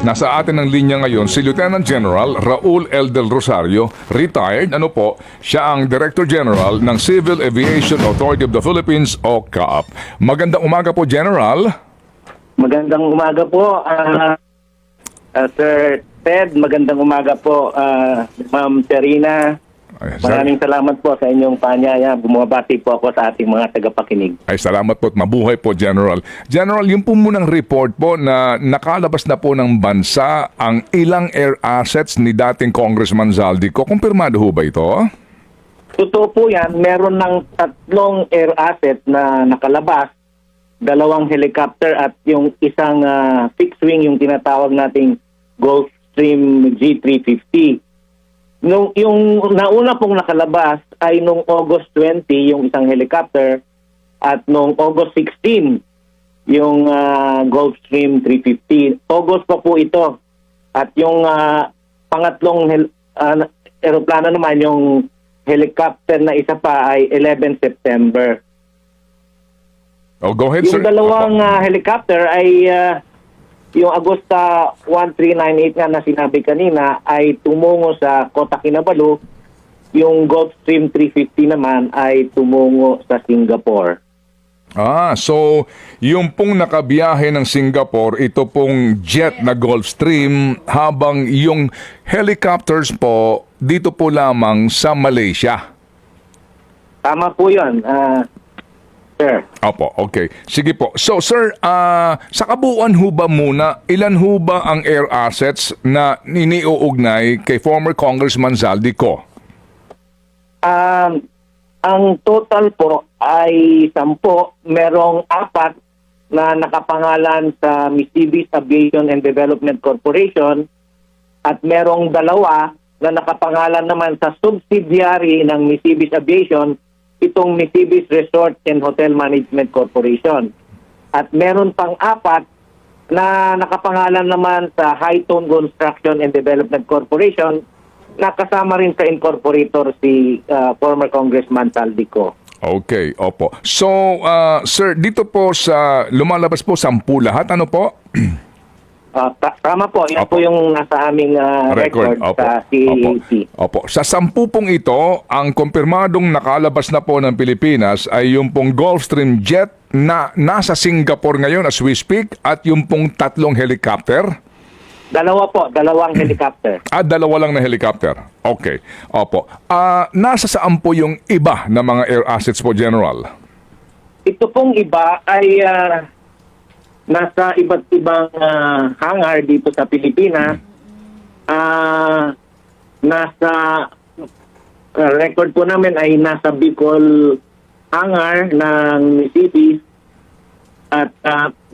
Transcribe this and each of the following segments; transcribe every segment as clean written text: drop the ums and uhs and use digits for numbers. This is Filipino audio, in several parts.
Nasa atin ng linya ngayon si Lieutenant General Raul L. Del Rosario, retired. Siya ang Director General ng Civil Aviation Authority of the Philippines o CAAP. Magandang umaga po, General. Magandang umaga po, Sir Ted. Magandang umaga po, Ma'am Serena. Ay, Maraming salamat po sa inyong paanyaya. Bumabati po ako sa ating mga tagapakinig. Ay, salamat po at mabuhay po, General. General, yung po munang report po na nakalabas na po ng bansa ang ilang air assets ni dating Congressman Zaldico. Kumpirmado ho ba ito? Totoo po yan. Meron ng 3 air asset na nakalabas, 2 helicopter at yung isang fixed wing, yung tinatawag nating Gulfstream G350. Yung nauna pong nakalabas ay nung August 20 yung isang helicopter at nung August 16 yung Gulfstream 350. August pa po ito. At yung pangatlong aeroplano naman, yung helicopter na isa pa ay 11 September. Oh, go ahead, sir. Yung dalawang helicopter ay yung Agosta 1398 nga na sinabi kanina ay tumungo sa Kota Kinabalu. Yung Gulfstream 350 naman ay tumungo sa Singapore. So yung pong nakabiyahe ng Singapore, ito pong jet na Gulfstream, habang yung helicopters po dito po lamang sa Malaysia. Tama po yun, sir. Opo, okay. Sige po. So, sir, sa kabuuan ho ba muna, ilan ho ba ang air assets na niniuugnay kay former Congressman Zaldico? Ang total po ay 10. Merong 4 na nakapangalan sa Misibis Aviation and Development Corporation at merong 2 na nakapangalan naman sa subsidiary ng Misibis Aviation, itong Misibis Resort and Hotel Management Corporation. At meron pang 4 na nakapangalan naman sa Hightone Construction and Development Corporation na kasama rin sa incorporator si former Congressman Zaldico. Okay, opo. So, sir, dito po sa lumalabas po 10 lahat, ano po? Tama po, yan Opo. po yung nasa aming record Opo. sa CAAC. Opo. Sa 10 pong ito, ang kumpirmadong nakalabas na po ng Pilipinas ay yung pong Gulfstream jet na nasa Singapore ngayon as we speak at yung pong 3 helicopter. 2 po, 2 helicopter. 2 lang na helicopter. Okay. Opo. Nasa saan po yung iba na mga air assets po, General? Ito pong iba ay nasa iba't ibang hangar dito sa Pilipinas. Nasa record po namin ay nasa Bicol hangar ng Misibis at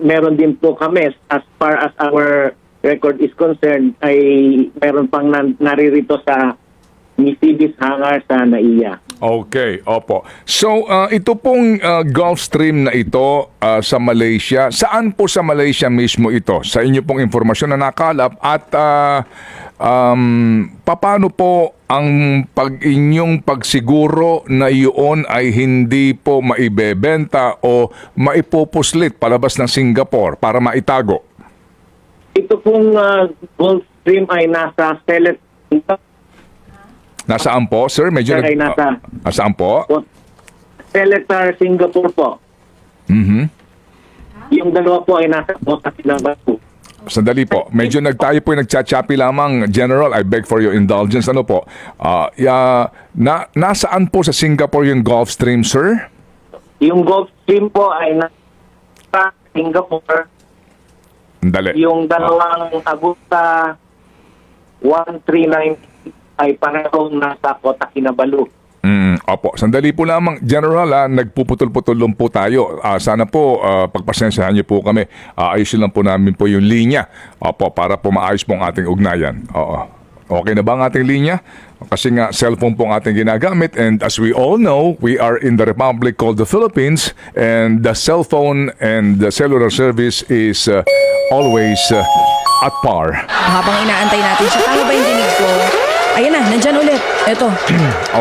meron din po kami, as far as our record is concerned, ay meron pang naririto sa Misibis hangar sa NAIA. Okay, opo. So, ito pong Gulfstream na ito sa Malaysia, saan po sa Malaysia mismo ito? Sa inyo pong informasyon na nakalap at paano po ang inyong pagsiguro na iyon ay hindi po maibebenta o maipupuslit palabas ng Singapore para maitago? Ito pong Gulfstream ay nasa Stelet. Nasaan po, sir? Medyo Ay nasa saan po? Seletar, Singapore po. Yung 2 po ay nasa Kota Kinabalu. Sandali po. Medyo tayo po nagchachapi lamang, General. I beg for your indulgence. Ano po? Nasaan po sa Singapore yung Gulfstream, sir? Yung Gulfstream po ay nasa Singapore. Sandali. Yung 2 Agosta 1390 ay parehong nasa Kota Kinabalu. Opo. Sandali po lamang, General. Nagpuputol-putol lang po tayo. Sana po, pagpasensyahan niyo po kami. Ayusin lang po namin po yung linya. Opo, para po maayos po ang ating ugnayan. Oo. Okay na ba ang ating linya? Kasi nga, cellphone po ang ating ginagamit. And as we all know, we are in the republic called the Philippines. And the cellphone and the cellular service is always at par. Habang inaantay natin siya, tama ba yung dinig ko? Ayan na, nandyan ulit. Ito.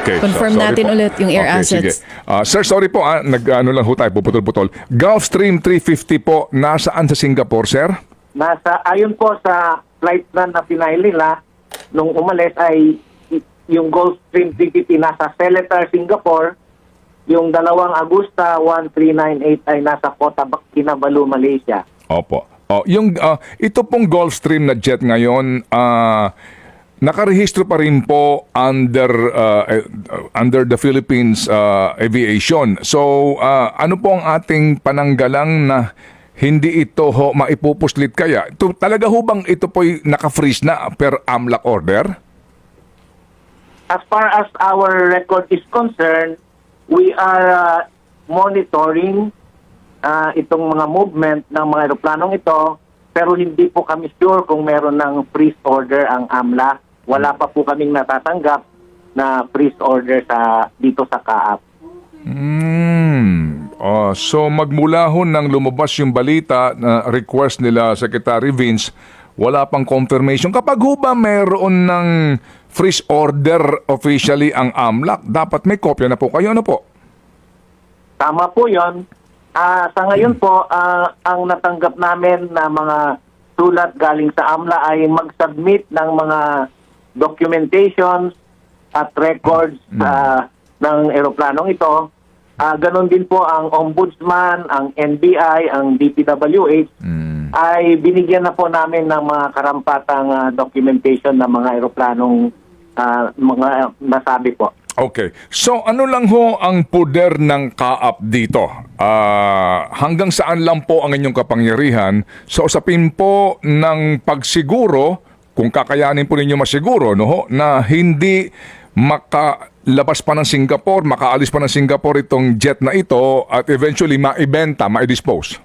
Okay. Confirm sorry natin po. ulit yung air assets. Sige. Sir, sorry po. Nag-ano lang ho tayo, puputol-putol. Gulfstream 350 po, nasaan sa Singapore, sir? Ayon po sa flight run na final nila nung umalis ay yung Gulfstream 350 nasa Seletar, Singapore. Yung 2 Agusta 1398 ay nasa Kota Kinabalu, Malaysia. Opo. Ito pong Gulfstream na jet ngayon, nakarehistro pa rin po under the Philippines Aviation. So, ano po ang ating pananggalang na hindi ito maipupuslit kaya? Talaga ho bang ito po'y naka-freeze na per AMLAC order? As far as our record is concerned, we are monitoring itong mga movement ng mga aeroplanong ito, pero hindi po kami sure kung meron ng freeze order ang AMLA. Wala pa po kaming natatanggap na freeze order dito sa CAAP. So magmula ho nang lumabas yung balita na request nila Secretary Vince, wala pang confirmation. Kapag ho ba meron ng freeze order officially ang AMLAC, dapat may kopya na po kayo, ano po? Tama po yon. Sa ngayon po, ang natanggap namin na mga sulat galing sa AMLA ay mag-submit ng mga documentations at records ng eroplanong ito. Ganon din po ang Ombudsman, ang NBI, ang DPWH ay binigyan na po namin ng mga karampatang documentation ng mga eroplanong mga nasabi po. Okay. So ano lang ho ang puder ng CAAP dito? Hanggang saan lang po ang inyong kapangyarihan sa usapin po ng pagsiguro, kung kakayanin po ninyo masiguro, no, ho, na hindi makalabas pa ng Singapore, makaalis pa ng Singapore itong jet na ito at eventually maibenta, ma-dispose?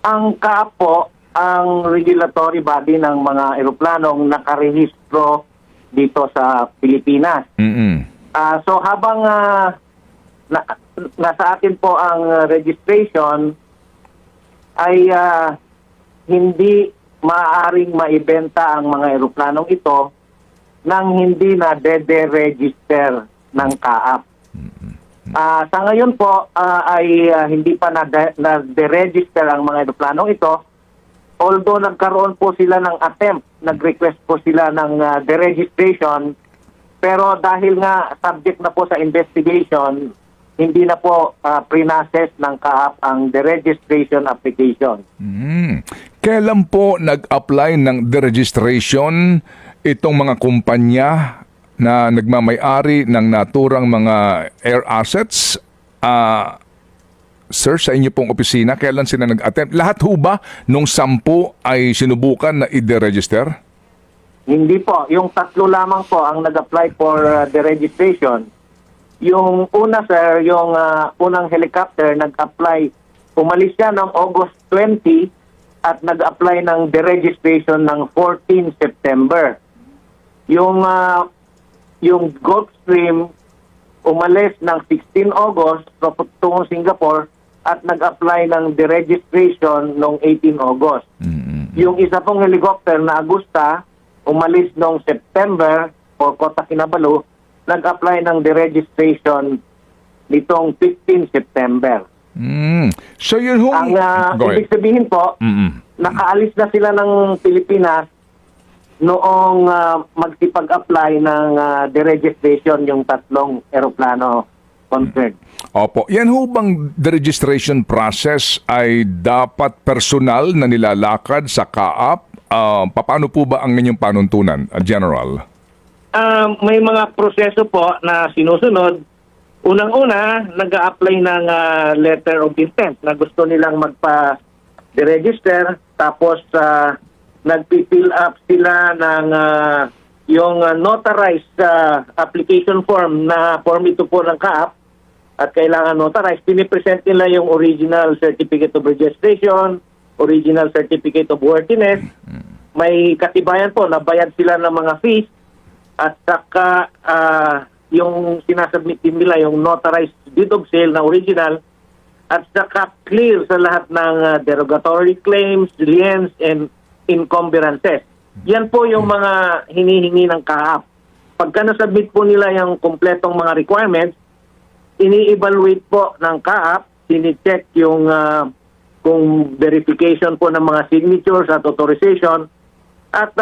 Ang CAAP po, ang regulatory body ng mga eroplanong nakarehistro dito sa Pilipinas. So habang nasa atin po ang registration, ay hindi maaaring maibenta ang mga eroplanong ito nang hindi na de-register ng CAAP. Sa ngayon po ay hindi pa na-de-register ang mga eroplanong ito, although nagkaroon po sila ng attempt, nag-request po sila ng deregistration, pero dahil nga subject na po sa investigation, hindi na po pre-process ng CAAP ang deregistration application. Kailan po nag-apply ng deregistration itong mga kumpanya na nagmamay-ari ng naturang mga air assets? Sir, sa inyo pong opisina, kailan sila nag-attempt? Lahat ho ba nung 10 ay sinubukan na i-deregister? Hindi po. Yung 3 lamang po ang nag-apply for deregistration. Yung una, sir, yung unang helicopter nag-apply, umalis siya ng August 20 at nag-apply ng deregistration ng 14 September. Yung Gulfstream umalis ng 16 August tungo Singapore at nag-apply ng deregistration noong 18 August. Yung isa pong helicopter na Agusta umalis noong September for Kota Kinabalu, nag-apply ng deregistration nitong 15 September. So yun ho. Ang ibig sabihin po, nakaalis na sila ng Pilipinas noong magsipag-apply ng deregistration yung 3 eroplano concerned. Opo. Yan ho bang deregistration process ay dapat personal na nilalakad sa CAAP? Paano po ba ang inyong panuntunan, General? May mga proseso po na sinusunod. Unang-una, nag-a-apply ng letter of intent na gusto nilang magpa-deregister. Tapos, nag-fill up sila ng yung notarized application form na form ito po ng CAAP at kailangan notarized. Pinipresent nila yung original certificate of registration, original certificate of worthiness. May katibayan po, nabayad sila ng mga fees at saka yung sinasubmit din nila yung notarized deed of sale na original at saka clear sa lahat ng derogatory claims, liens, and encumbrances. Yan po yung mga hinihingi ng CAAP. Pagka nasubmit po nila yung kompletong mga requirements, ini-evaluate po ng CAAP, sini-check yung kung verification po ng mga signatures at authorization, At